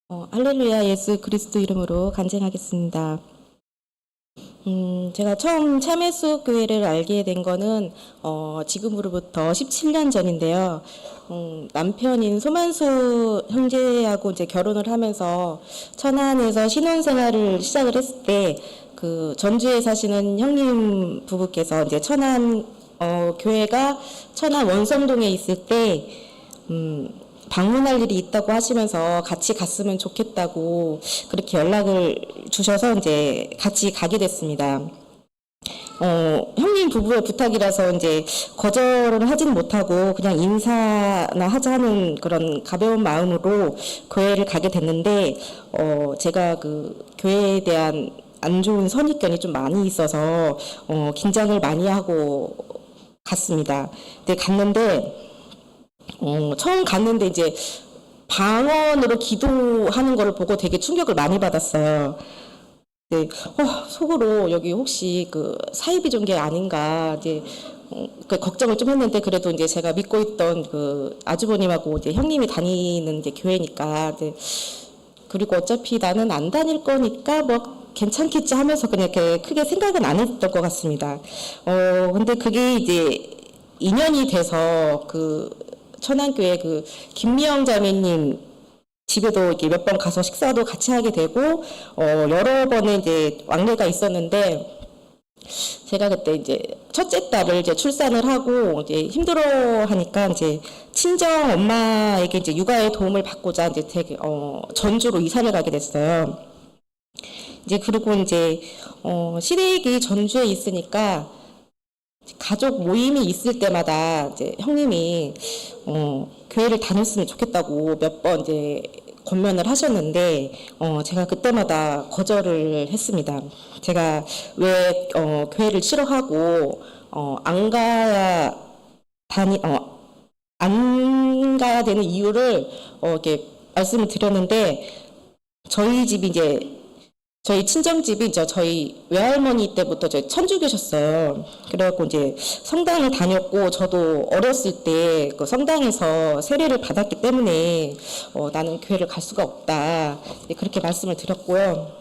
할렐루야 예수 그리스도 이름으로 간증하겠습니다. 제가 처음 참예수 교회를 알게 된 거는 지금으로부터 17년 전인데요. 남편인 소만수 형제하고 이제 결혼을 하면서 천안에서 신혼생활을 시작을 했을 때 그 전주에 사시는 형님 부부께서 이제 천안 교회가 천안 원성동에 있을 때 방문할 일이 있다고 하시면서 같이 갔으면 좋겠다고 그렇게 연락을 주셔서 이제 같이 가게 됐습니다. 형님 부부의 부탁이라서 이제 거절을 하지는 못하고 그냥 인사나 하자 하는 그런 가벼운 마음으로 교회를 가게 됐는데, 제가 그 교회에 대한 안 좋은 선입견이 좀 많이 있어서, 긴장을 많이 하고 갔습니다. 근데 갔는데, 처음 갔는데 이제 방언으로 기도하는 걸 보고 되게 충격을 많이 받았어요. 네, 속으로 여기 혹시 그 사이비 종교 아닌가 이제 그 걱정을 좀 했는데, 그래도 이제 제가 믿고 있던 그 아주버님하고 이제 형님이 다니는 이제 교회니까 이제 그리고 어차피 나는 안 다닐 거니까 뭐 괜찮겠지 하면서 그냥 이렇게 크게 생각은 안 했던 것 같습니다. 근데 그게 이제 인연이 돼서 그 천안교회 그 김미영 자매님 집에도 이렇게 몇 번 가서 식사도 같이 하게 되고, 여러 번의 이제 왕래가 있었는데, 제가 그때 이제 첫째 딸을 이제 출산을 하고 이제 힘들어 하니까 이제 친정 엄마에게 이제 육아에 도움을 받고자 이제 되게 전주로 이사를 가게 됐어요. 이제 그리고 이제 시댁이 전주에 있으니까 가족 모임이 있을 때마다 이제 형님이 교회를 다녔으면 좋겠다고 몇 번 이제 권면을 하셨는데, 제가 그때마다 거절을 했습니다. 제가 왜 교회를 싫어하고 안 가야 안 가야 되는 이유를 이렇게 말씀을 드렸는데, 저희 집이 이제 저희 친정집이 이제 저희 외할머니 때부터 이제 천주교셨어요. 그래갖고 이제 성당을 다녔고, 저도 어렸을 때 그 성당에서 세례를 받았기 때문에 나는 교회를 갈 수가 없다, 그렇게 말씀을 드렸고요.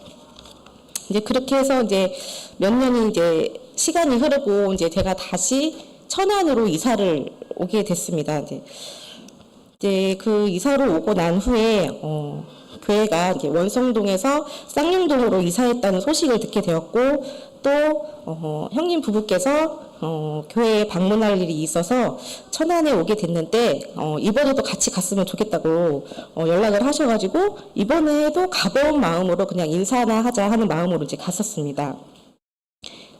이제 그렇게 해서 이제 몇 년이 이제 시간이 흐르고 이제 제가 다시 천안으로 이사를 오게 됐습니다. 이제 그 이사를 오고 난 후에 교회가 이제 원성동에서 쌍용동으로 이사했다는 소식을 듣게 되었고, 또 형님 부부께서 교회에 방문할 일이 있어서 천안에 오게 됐는데, 이번에도 같이 갔으면 좋겠다고 연락을 하셔가지고 이번에도 가벼운 마음으로 그냥 인사나 하자 하는 마음으로 이제 갔었습니다.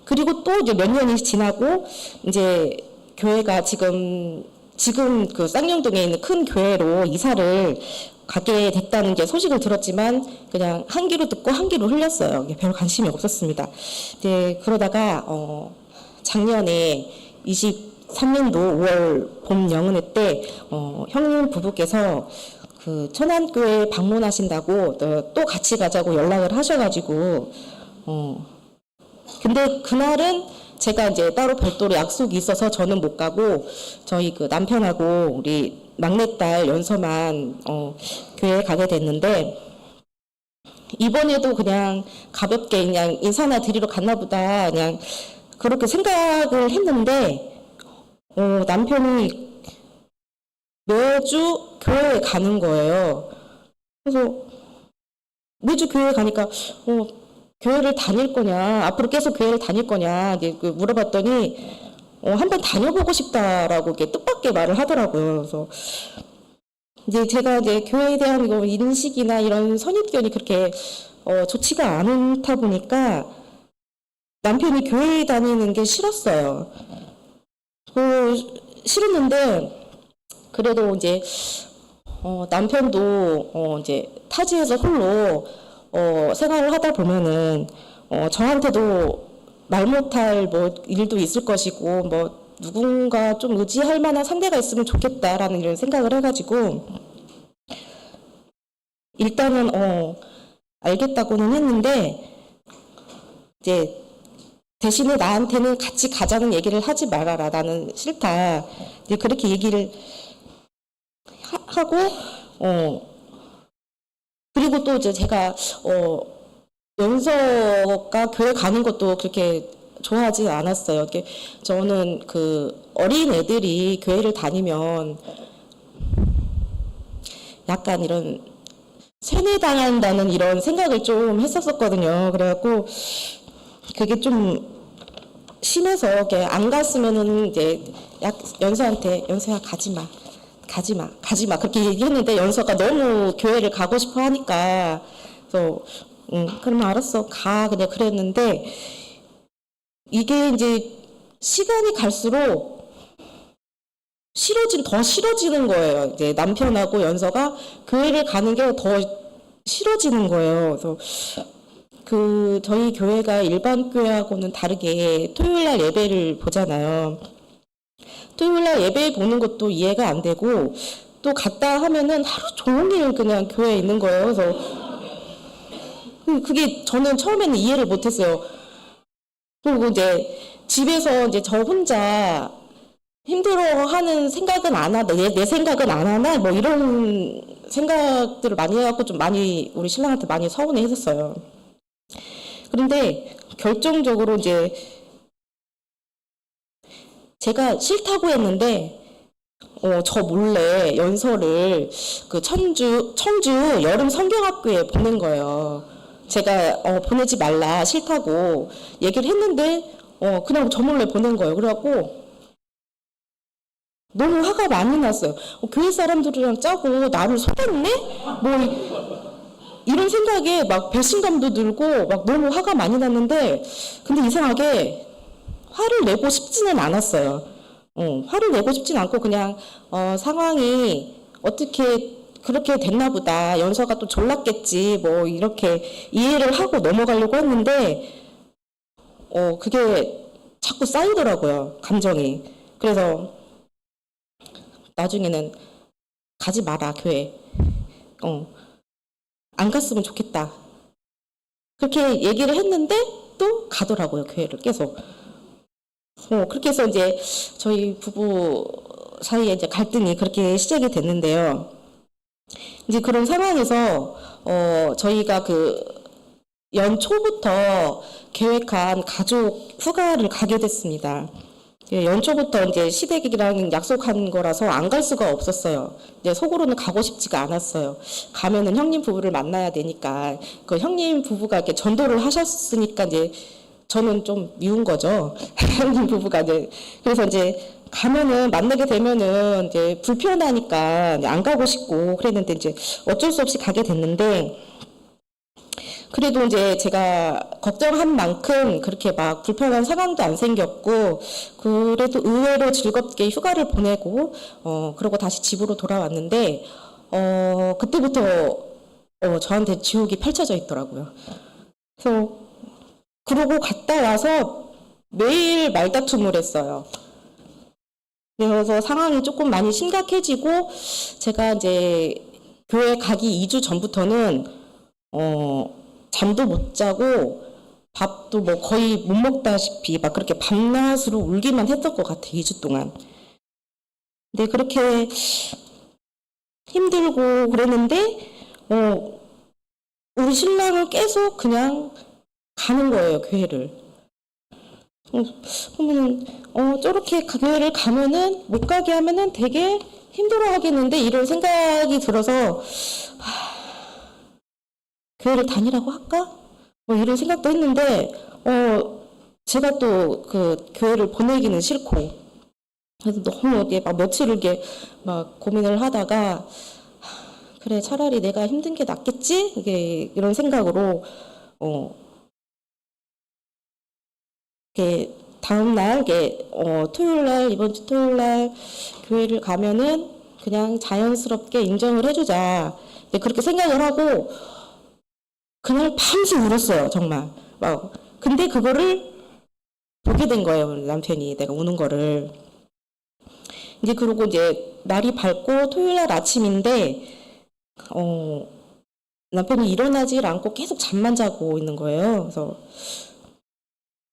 그리고 또 이제 몇 년이 지나고 이제 교회가 지금 그 쌍용동에 있는 큰 교회로 이사를 가게 됐다는 이제 소식을 들었지만 그냥 한 귀로 듣고 한 귀로 흘렸어요. 별 관심이 없었습니다. 이제 그러다가 작년에 23년도 5월 봄 영은회 때 형님 부부께서 그 천안교회 방문하신다고 또 같이 가자고 연락을 하셔가지고, 근데 그날은 제가 이제 따로 별도로 약속이 있어서 저는 못 가고, 저희 그 남편하고 우리 막내딸 연서만 교회에 가게 됐는데, 이번에도 그냥 가볍게 그냥 인사나 드리러 갔나 보다 그냥 그렇게 생각을 했는데, 남편이 매주 교회에 가는 거예요. 그래서 매주 교회에 가니까 교회를 다닐 거냐, 앞으로 계속 교회를 다닐 거냐 이제 물어봤더니 한번 다녀보고 싶다라고 이렇게 뜻밖의 말을 하더라고요. 그래서 이제 제가 이제 교회에 대한 인식이나 이런 선입견이 그렇게 좋지가 않다 보니까 남편이 교회에 다니는 게 싫었어요. 싫었는데 그래도 이제 남편도 이제 타지에서 홀로 생활을 하다 보면은 저한테도 말 못할 뭐 일도 있을 것이고, 뭐 누군가 좀 의지할 만한 상대가 있으면 좋겠다라는 이런 생각을 해가지고 일단은 알겠다고는 했는데, 이제 대신에 나한테는 같이 가자는 얘기를 하지 말아라, 나는 싫다, 이제 그렇게 얘기를 하고 그리고 또 이제 제가 연서가 교회 가는 것도 그렇게 좋아하지 않았어요. 이렇게 저는 그 어린 애들이 교회를 다니면 약간 이런 세뇌당한다는 이런 생각을 좀 했었거든요. 그래갖고 그게 좀 심해서 이렇게 안 갔으면은 이제 연서한테 연서야 가지 마 그렇게 얘기했는데 연서가 너무 교회를 가고 싶어 하니까 그래서 그러면 알았어 가 그냥 그랬는데 이게 이제 시간이 갈수록 더 싫어지는 거예요. 이제 남편하고 연서가 교회를 가는 게 더 싫어지는 거예요. 그래서 저희 교회가 일반 교회하고는 다르게 토요일 날 예배를 보잖아요. 토요일 날 예배 보는 것도 이해가 안 되고 또 갔다 하면은 하루 종일 그냥 교회에 있는 거예요. 그래서 그게 저는 처음에는 이해를 못 했어요. 그리고 이제 집에서 이제 저 혼자 힘들어하는 생각은 안 하나, 내 생각은 안 하나, 뭐 이런 생각들을 많이 해갖고 좀 많이 우리 신랑한테 많이 서운해 했었어요. 그런데 결정적으로 이제 제가 싫다고 했는데, 저 몰래 연서를 그 청주 여름 성경학교에 보낸 거예요. 제가 보내지 말라 싫다고 얘기를 했는데 그냥 저 몰래 보낸 거예요. 그래갖고 너무 화가 많이 났어요. 교회 사람들이랑 짜고 나를 속였네? 뭐 이런 생각에 막 배신감도 들고 막 너무 화가 많이 났는데 근데 이상하게 화를 내고 싶지는 않았어요. 화를 내고 싶진 않고 그냥 상황이 어떻게 그렇게 됐나 보다. 연서가 또 졸랐겠지. 뭐 이렇게 이해를 하고 넘어가려고 했는데 그게 자꾸 쌓이더라고요. 감정이. 그래서 나중에는 가지 마라 교회. 안 갔으면 좋겠다. 그렇게 얘기를 했는데 또 가더라고요. 교회를 계속. 그렇게 해서 이제 저희 부부 사이에 이제 갈등이 그렇게 시작이 됐는데요. 이제 그런 상황에서 저희가 연초부터 계획한 가족 휴가를 가게 됐습니다. 연초부터 이제 시댁이랑 약속한 거라서 안 갈 수가 없었어요. 이제 속으로는 가고 싶지가 않았어요. 가면은 형님 부부를 만나야 되니까 그 형님 부부가 이렇게 전도를 하셨으니까 이제 저는 좀 미운 거죠. 형님 부부가 이제 그래서 이제 가면은 만나게 되면은 이제 불편하니까 이제 안 가고 싶고 그랬는데 이제 어쩔 수 없이 가게 됐는데 그래도 이제 제가 걱정한 만큼 그렇게 막 불편한 상황도 안 생겼고 그래도 의외로 즐겁게 휴가를 보내고 그러고 다시 집으로 돌아왔는데 그때부터 저한테 지옥이 펼쳐져 있더라고요. 그래서 그러고 갔다 와서 매일 말다툼을 했어요. 그래서 상황이 조금 많이 심각해지고 제가 이제 교회 가기 2주 전부터는 잠도 못 자고 밥도 뭐 거의 못 먹다시피 막 그렇게 밤낮으로 울기만 했던 것 같아 2주 동안. 근데 그렇게 힘들고 그랬는데 우리 신랑은 계속 그냥 가는 거예요 교회를. 그러면 저렇게 교회를 가면은 못 가게 하면은 되게 힘들어하겠는데 이런 생각이 들어서 교회를 다니라고 할까? 뭐 이런 생각도 했는데 제가 또 그 교회를 보내기는 싫고 그래서 너무 이게 막 며칠 이렇게 막 고민을 하다가 그래 차라리 내가 힘든 게 낫겠지? 이게 이런 생각으로 이렇게 다음 날 이게 토요일 날 이번 주 토요일 날 교회를 가면은 그냥 자연스럽게 인정을 해주자 그렇게 생각을 하고 그날 밤새 울었어요 정말. 근데 그거를 보게 된 거예요 남편이 내가 우는 거를. 이제 그러고 이제 날이 밝고 토요일 날 아침인데 남편이 일어나질 않고 계속 잠만 자고 있는 거예요. 그래서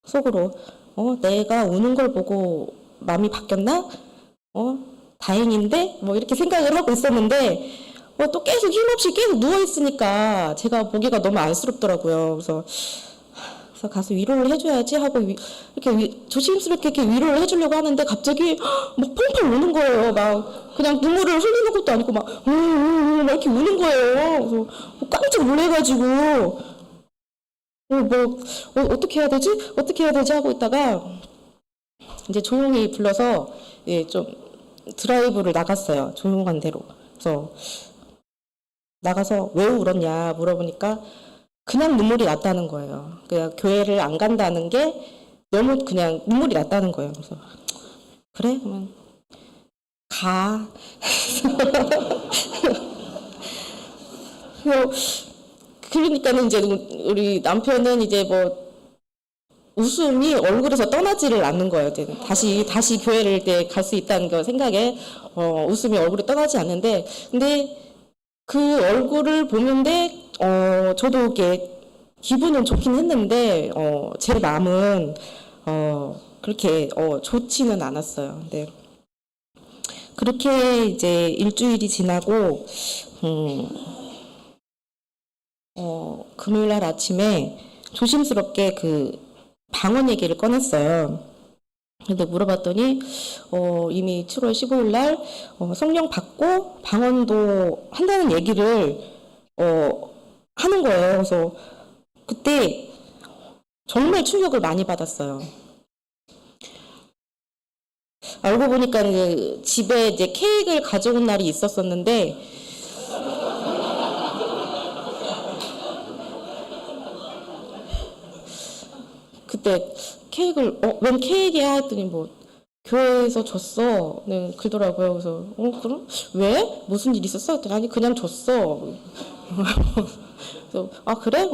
속으로 내가 우는 걸 보고 마음이 바뀌었나? 다행인데 뭐 이렇게 생각을 하고 있었는데 또 계속 힘없이 계속 누워 있으니까 제가 보기가 너무 안쓰럽더라고요. 그래서 가서 위로를 해줘야지 하고 이렇게 조심스럽게 이렇게 위로를 해주려고 하는데 갑자기 막 펑펑 우는 거예요. 막 그냥 눈물을 흘리는 것도 아니고 막 이렇게 우는 거예요. 그래서 깜짝 놀래가지고 어떻게 해야 되지? 어떻게 해야 되지? 하고 있다가 이제 조용히 불러서 좀 드라이브를 나갔어요. 조용한 데로. 그래서 나가서 왜 울었냐 물어보니까 그냥 눈물이 났다는 거예요. 그냥 교회를 안 간다는 게 너무 그냥 눈물이 났다는 거예요. 그래서 그래? 그러면 가. 그러니까는 이제 우리 남편은 이제 뭐 웃음이 얼굴에서 떠나지를 않는 거예요. 이제 다시 교회를 갈 수 있다는 거 생각에 웃음이 얼굴에 떠나지 않는데 근데 그 얼굴을 보는데 저도 이렇게 기분은 좋긴 했는데 제 마음은 그렇게 좋지는 않았어요. 근데 그렇게 이제 일주일이 지나고 금요일 날 아침에 조심스럽게 그 방언 얘기를 꺼냈어요. 근데 물어봤더니 이미 7월 15일 날 성령 받고 방언도 한다는 얘기를 하는 거예요. 그래서 그때 정말 충격을 많이 받았어요. 알고 보니까 집에 이제 케이크를 가져온 날이 있었었는데 그때 케이크를 웬 케이크야 했더니 뭐 교회에서 줬어. 네, 그러더라고요. 그래서 그럼 왜? 무슨 일 있었어? 했더니 아니 그냥 줬어. 그래서 그래?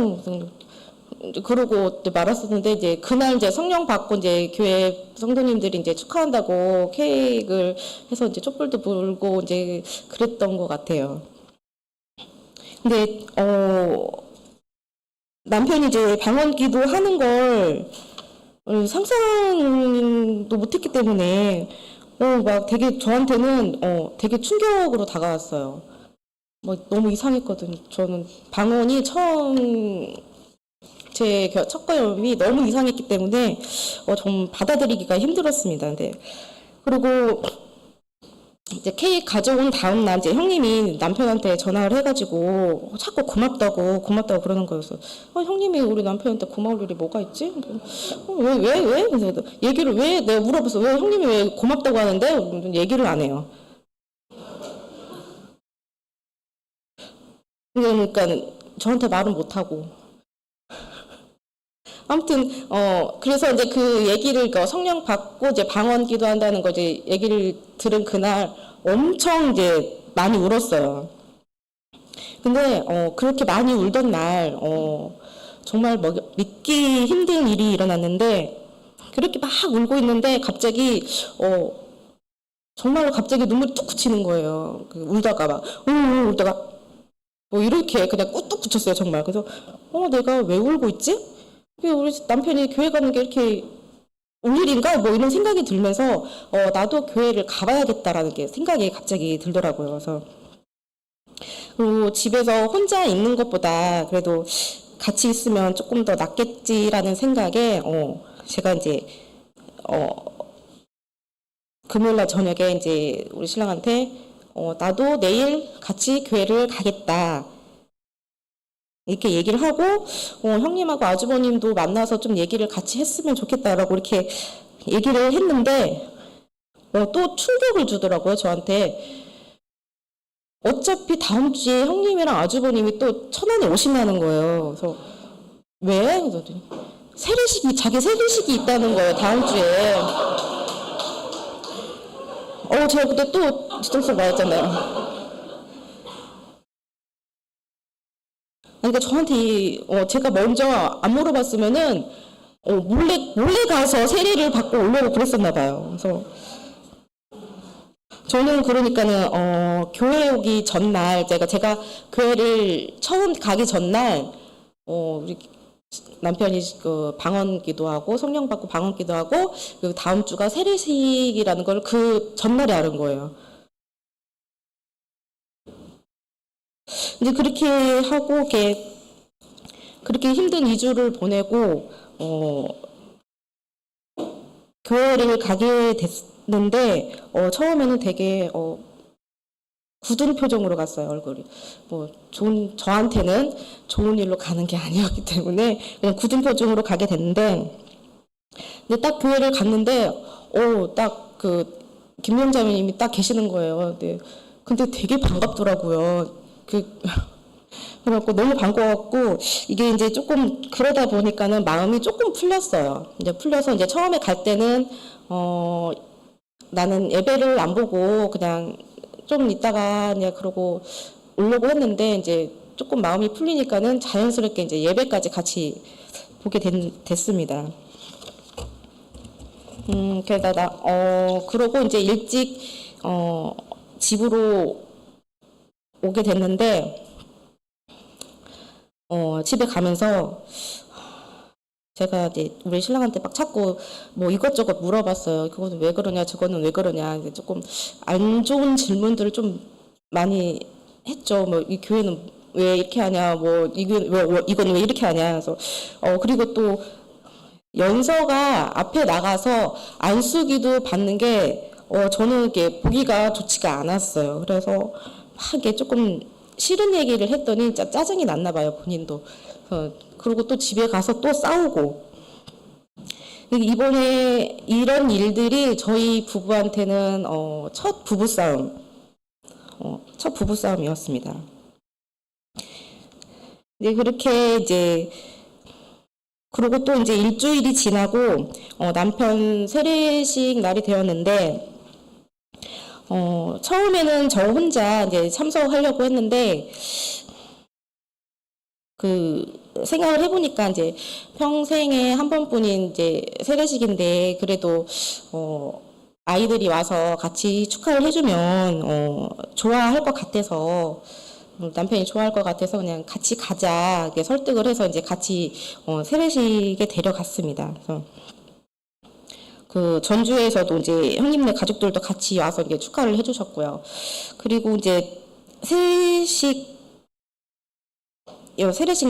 그러고 말았었는데 이제 그날 이제 성령 받고 이제 교회 성도님들이 이제 축하한다고 케이크를 해서 이제 촛불도 불고 이제 그랬던 것 같아요. 근데 남편이 이제 방언기도 하는 걸 상상도 못했기 때문에 막 되게 저한테는 되게 충격으로 다가왔어요. 뭐 너무 이상했거든요. 저는 방언이 처음 제 첫 경험이 너무 이상했기 때문에 좀 받아들이기가 힘들었습니다. 근데 그리고 이제 케이크 가져온 다음 날 이제 형님이 남편한테 전화를 해가지고 자꾸 고맙다고 그러는 거였어. 형님이 우리 남편한테 고마울 일이 뭐가 있지? 왜? 그래서 얘기를 왜 내가 물어봤어. 왜 형님이 왜 고맙다고 하는데 얘기를 안 해요. 그러니까 저한테 말은 못 하고. 아무튼 그래서 이제 그 얘기를 성령 받고 이제 방언 기도한다는 거 이제 얘기를 들은 그날 엄청 이제 많이 울었어요. 근데 그렇게 많이 울던 날 정말 뭐 믿기 힘든 일이 일어났는데 그렇게 막 울고 있는데 갑자기 정말로 갑자기 눈물이 뚝 그치는 거예요. 울다가 막 울다가 뭐 이렇게 그냥 꾹뚝 그쳤어요 정말. 그래서 내가 왜 울고 있지? 우리 남편이 교회 가는 게 이렇게 올 일인가? 뭐 이런 생각이 들면서 나도 교회를 가봐야겠다라는 게 생각이 갑자기 들더라고요. 그래서 그리고 집에서 혼자 있는 것보다 그래도 같이 있으면 조금 더 낫겠지라는 생각에 제가 이제 금요일날 저녁에 이제 우리 신랑한테 나도 내일 같이 교회를 가겠다. 이렇게 얘기를 하고 형님하고 아주버님도 만나서 좀 얘기를 같이 했으면 좋겠다라고 이렇게 얘기를 했는데 또 충격을 주더라고요 저한테. 어차피 다음 주에 형님이랑 아주버님이 또 천안에 오신다는 거예요. 그래서 왜? 그랬더니 자기 세례식이 있다는 거예요 다음 주에. 제가 그때 또 뒤통수 맞았잖아요. 그러니까 저한테 제가 먼저 안 물어봤으면은 몰래 가서 세례를 받고 오려고 그랬었나 봐요. 그래서 저는 그러니까는 교회 오기 전날 제가 교회를 처음 가기 전날 우리 남편이 그 방언 기도하고 성령 받고 방언 기도하고 그 다음 주가 세례식이라는 걸 그 전날에 알은 거예요. 이제 그렇게 하고 이렇게 그렇게 힘든 2주를 보내고 교회를 가게 됐는데 처음에는 되게 굳은 표정으로 갔어요, 얼굴이. 저한테는 좋은 일로 가는 게 아니었기 때문에 그냥 굳은 표정으로 가게 됐는데, 근데 딱 교회를 갔는데, 딱 김명자매님이 딱 계시는 거예요. 근데 되게 반갑더라고요. 그래갖고 너무 반가웠고, 이게 이제 조금 그러다 보니까는 마음이 조금 풀렸어요. 이제 풀려서 이제 처음에 갈 때는, 나는 예배를 안 보고 그냥 좀 있다가 그냥 그러고 오려고 했는데 이제 조금 마음이 풀리니까는 자연스럽게 이제 예배까지 같이 보게 됐습니다. 그러고 이제 일찍 집으로 오게 됐는데 집에 가면서 제가 이제 우리 신랑한테 막 자꾸 뭐 이것저것 물어봤어요. 그거는 왜 그러냐, 저거는 왜 그러냐. 이제 조금 안 좋은 질문들을 좀 많이 했죠. 뭐 이 교회는 왜 이렇게 하냐, 뭐 이건 왜 이렇게 하냐. 그래서 그리고 또 연서가 앞에 나가서 안수기도 받는 게 저는 이게 보기가 좋지가 않았어요. 그래서 막 이게 조금 싫은 얘기를 했더니 짜증이 났나 봐요, 본인도. 그리고 또 집에 가서 또 싸우고. 이번에 이런 일들이 저희 부부한테는 첫 부부싸움이었습니다. 네, 그렇게 이제 그리고 또 이제 일주일이 지나고 남편 세례식 날이 되었는데 처음에는 저 혼자 이제 참석하려고 했는데 생각을 해보니까 이제 평생에 한 번뿐인 이제 세례식인데 그래도 아이들이 와서 같이 축하를 해주면 좋아할 것 같아서 남편이 좋아할 것 같아서 그냥 같이 가자 이렇게 설득을 해서 이제 같이 세례식에 데려갔습니다. 그래서 전주에서도 이제 형님네 가족들도 같이 와서 이렇게 축하를 해주셨고요. 그리고 이제 세례식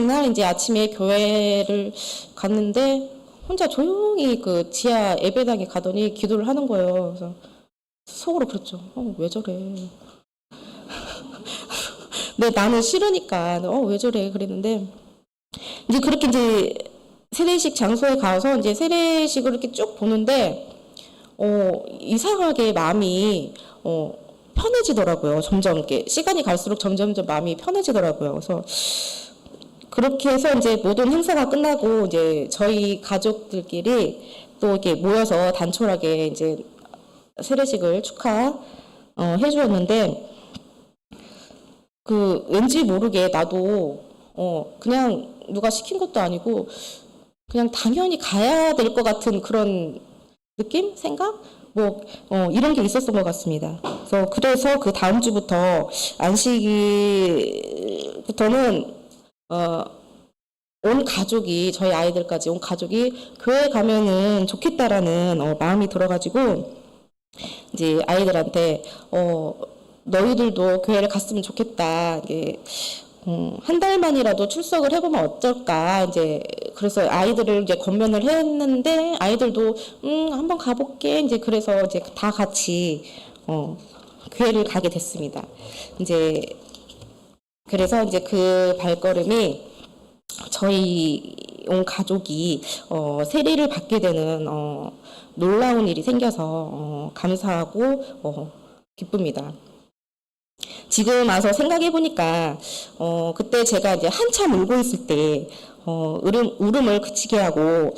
날 이제 아침에 교회를 갔는데 혼자 조용히 지하 예배당에 가더니 기도를 하는 거예요. 그래서 속으로 그랬죠. 왜 저래? 근데 나는 싫으니까 왜 저래? 그랬는데 이제 그렇게 이제 세례식 장소에 가서 이제 세례식을 이렇게 쭉 보는데 이상하게 마음이 편해지더라고요. 점점 이렇게 시간이 갈수록 점점 마음이 편해지더라고요. 그래서 그렇게 해서 이제 모든 행사가 끝나고 이제 저희 가족들끼리 또 이렇게 모여서 단촐하게 이제 세례식을 축하해 주었는데 왠지 모르게 나도 그냥 누가 시킨 것도 아니고 그냥 당연히 가야 될 것 같은 그런 느낌? 생각? 이런 게 있었던 것 같습니다. 그래서 그 다음 주부터 안식일부터는 온 가족이 저희 아이들까지 온 가족이 교회 가면은 좋겠다라는 마음이 들어가지고 이제 아이들한테 너희들도 교회를 갔으면 좋겠다. 이게 한 달만이라도 출석을 해보면 어떨까. 이제 그래서 아이들을 이제 권면을 했는데 아이들도 한번 가볼게. 이제 그래서 이제 다 같이 교회를 가게 됐습니다. 이제 그래서 이제 그 발걸음이 저희 온 가족이 세례를 받게 되는 놀라운 일이 생겨서 감사하고 기쁩니다. 지금 와서 생각해 보니까 그때 제가 이제 한참 울고 있을 때 울음을 그치게 하고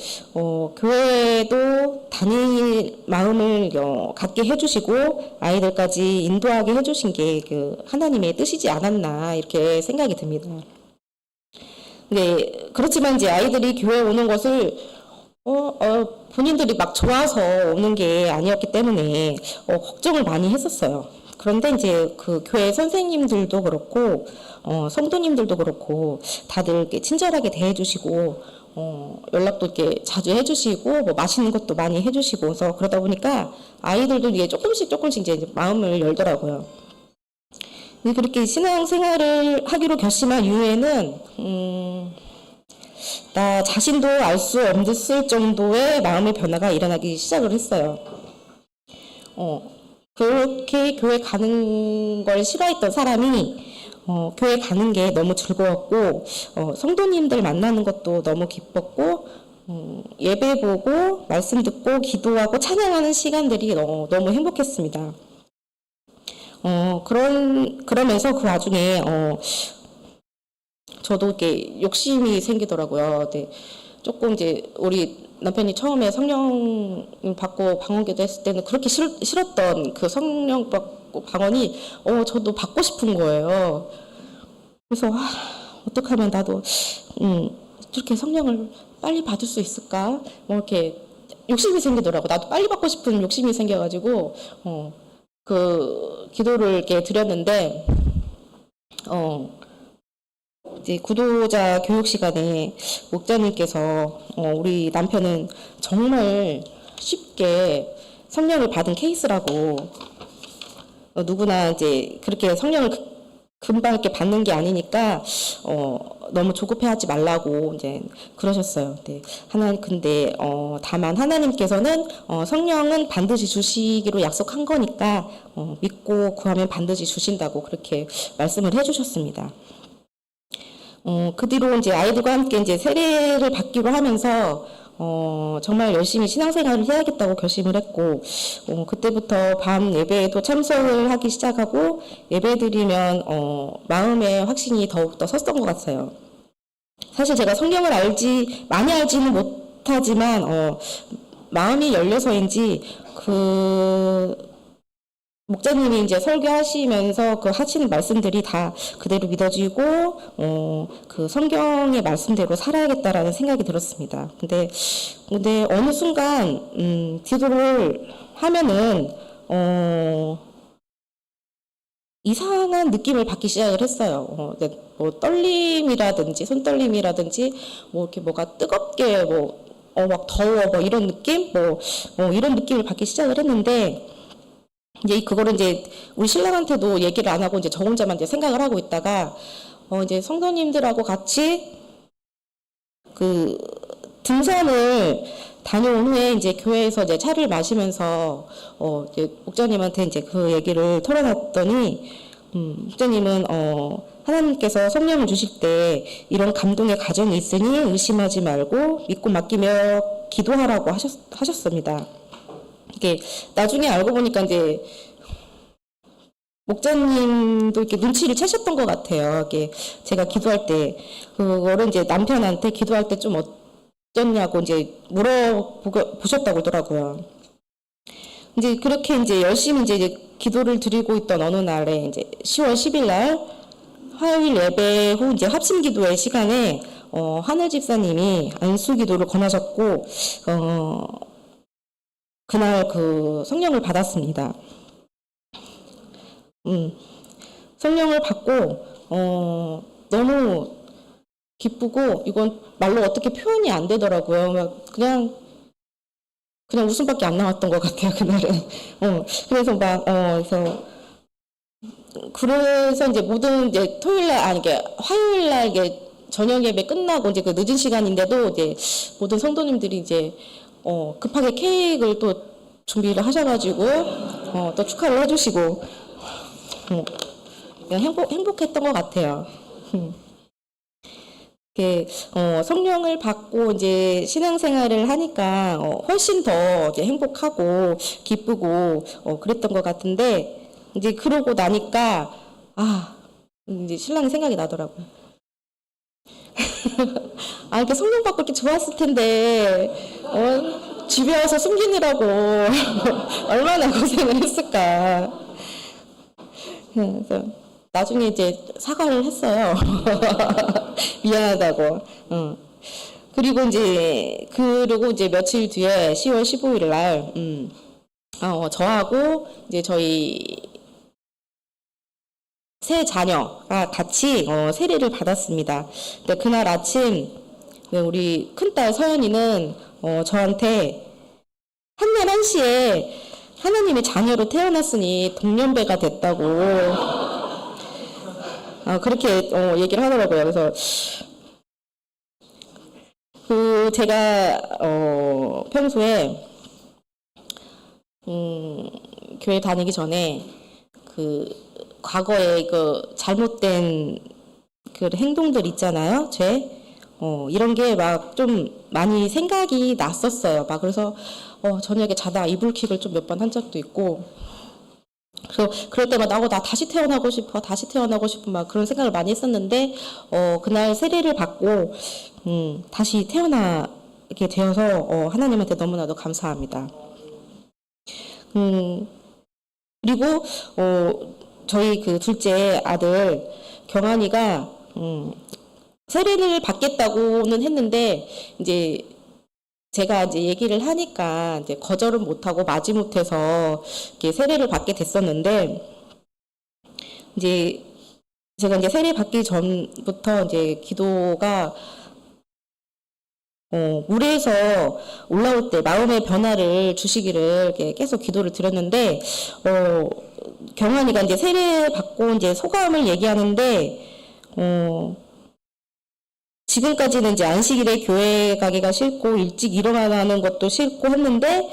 교회도 다닐 마음을 갖게 해주시고 아이들까지 인도하게 해주신 게 하나님의 뜻이지 않았나 이렇게 생각이 듭니다. 네, 그렇지만 이제 아이들이 교회에 오는 것을 본인들이 막 좋아서 오는 게 아니었기 때문에 걱정을 많이 했었어요. 그런데 이제 교회 선생님들도 그렇고 성도님들도 그렇고 다들 이렇게 친절하게 대해주시고 연락도 이렇게 자주 해주시고 맛있는 것도 많이 해주시고 그래서 그러다 보니까 아이들도 이게 조금씩 이제 마음을 열더라고요. 근데 그렇게 신앙생활을 하기로 결심한 이후에는 나 자신도 알 수 없을 정도의 마음의 변화가 일어나기 시작을 했어요. 그렇게 교회 가는 걸 싫어했던 사람이 교회 가는 게 너무 즐거웠고 성도님들 만나는 것도 너무 기뻤고 예배 보고 말씀 듣고 기도하고 찬양하는 시간들이 너무 행복했습니다. 그러면서 그 와중에 저도 이렇게 욕심이 생기더라고요. 네, 조금 이제 우리 남편이 처음에 성령 받고 방언기도 했을 때는 그렇게 싫었던 그 성령 받고 방언이 저도 받고 싶은 거예요. 그래서 어떻게 하면 나도 이렇게 성령을 빨리 받을 수 있을까? 뭐 이렇게 욕심이 생기더라고. 나도 빨리 받고 싶은 욕심이 생겨가지고 그 기도를 이렇게 드렸는데 이제 구도자 교육 시간에 목자님께서 우리 남편은 정말 쉽게 성령을 받은 케이스라고 누구나 이제 그렇게 성령을 금방 이렇게 받는 게 아니니까 너무 조급해하지 말라고 이제 그러셨어요. 네. 근데 다만 하나님께서는 성령은 반드시 주시기로 약속한 거니까 믿고 구하면 반드시 주신다고 그렇게 말씀을 해주셨습니다. 그 뒤로 이제 아이들과 함께 이제 세례를 받기로 하면서 정말 열심히 신앙생활을 해야겠다고 결심을 했고 그때부터 밤 예배에도 참석을 하기 시작하고 예배 드리면 마음의 확신이 더욱더 섰던 것 같아요. 사실 제가 성경을 많이 알지는 못하지만 마음이 열려서인지 목자님이 이제 설교하시면서 그 하시는 말씀들이 다 그대로 믿어지고 그 성경의 말씀대로 살아야겠다라는 생각이 들었습니다. 근데 어느 순간 기도를 하면은 이상한 느낌을 받기 시작을 했어요. 뭐 떨림이라든지 손떨림이라든지 뭐 이렇게 뭐가 뜨겁게 막 더워 뭐 이런 느낌 이런 느낌을 받기 시작을 했는데. 이제 그거를 이제 우리 신랑한테도 얘기를 안 하고 이제 저 혼자만 이제 생각을 하고 있다가 이제 성도님들하고 같이 그 등산을 다녀온 후에 이제 교회에서 이제 차를 마시면서 이제 목자님한테 이제 그 얘기를 털어놨더니 목자님은 하나님께서 성령을 주실 때 이런 감동의 과정이 있으니 의심하지 말고 믿고 맡기며 기도하라고 하셨습니다. 이게 나중에 알고 보니까 이제 목자님도 이렇게 눈치를 채셨던 것 같아요. 이게 제가 기도할 때 그거를 이제 남편한테 기도할 때 좀 어땠냐고 이제 물어보셨다고 그러더라고요. 이제 그렇게 이제 열심히 이제 기도를 드리고 있던 어느 날에 이제 10월 10일 날 화요일 예배 후 이제 합심 기도의 시간에 하늘 집사님이 안수 기도를 권하셨고 그날 그 성령을 받았습니다. 성령을 받고 너무 기쁘고 이건 말로 어떻게 표현이 안 되더라고요. 그냥 웃음밖에 안 나왔던 것 같아요 그날은. 그래서 이제 모든 이제 토요일날 이게 화요일날 이게 저녁 예배 끝나고 이제 그 늦은 시간인데도 이제 모든 성도님들이 이제 급하게 케이크를 또 준비를 하셔가지고 또 축하를 해주시고 그냥 행복했던 것 같아요. 성령을 받고 이제 신앙생활을 하니까 훨씬 더 이제 행복하고 기쁘고 그랬던 것 같은데 이제 그러고 나니까 이제 신랑이 생각이 나더라고요. 이렇게 성령 받고 이렇게 좋았을 텐데 집에 와서 숨기느라고 얼마나 고생을 했을까. 그래서 나중에 이제 사과를 했어요. 미안하다고. 그리고 이제 며칠 뒤에 10월 15일 날 저하고 이제 저희 세 자녀가 같이 세례를 받았습니다. 근데 그날 아침 우리 큰딸 서연이는 저한테 한날 1시에 하나님의 자녀로 태어났으니 동년배가 됐다고 그렇게 얘기를 하더라고요. 그래서 제가 평소에 교회 다니기 전에 과거에 잘못된 행동들 있잖아요. 죄. 이런 게 막 좀 많이 생각이 났었어요. 그래서 저녁에 자다가 이불킥을 좀 몇 번 한 적도 있고, 그래서 그럴 때마다 나 다시 태어나고 싶어, 다시 태어나고 싶은 막 그런 생각을 많이 했었는데, 그날 세례를 받고 다시 태어나게 되어서 하나님한테 너무나도 감사합니다. 그리고 저희 둘째 아들 경환이가 세례를 받겠다고는 했는데 이제 제가 이제 얘기를 하니까 이제 거절은 못하고 마지못해서 이렇게 세례를 받게 됐었는데, 이제 제가 이제 세례 받기 전부터 이제 기도가 물에서 올라올 때 마음의 변화를 주시기를 이렇게 계속 기도를 드렸는데, 경환이가 이제 세례 받고 이제 소감을 얘기하는데, 지금까지는 이제 안식일에 교회 가기가 싫고 일찍 일어나는 것도 싫고 했는데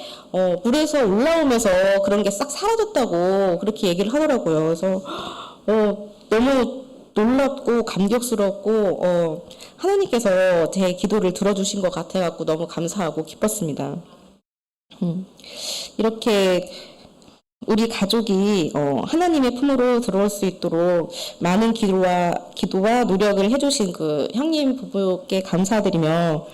물에서 올라오면서 그런 게 싹 사라졌다고 그렇게 얘기를 하더라고요. 그래서 너무 놀랍고 감격스럽고 하나님께서 제 기도를 들어주신 것 같아갖고 너무 감사하고 기뻤습니다. 이렇게 우리 가족이 하나님의 품으로 들어올 수 있도록 많은 기도와 노력을 해주신 형님 부부께 감사드리며,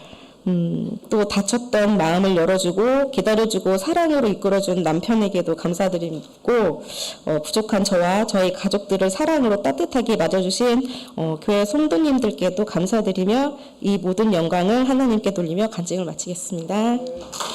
또 다쳤던 마음을 열어주고 기다려주고 사랑으로 이끌어준 남편에게도 감사드리고, 부족한 저와 저희 가족들을 사랑으로 따뜻하게 맞아주신 교회 성도님들께도 감사드리며 이 모든 영광을 하나님께 돌리며 간증을 마치겠습니다.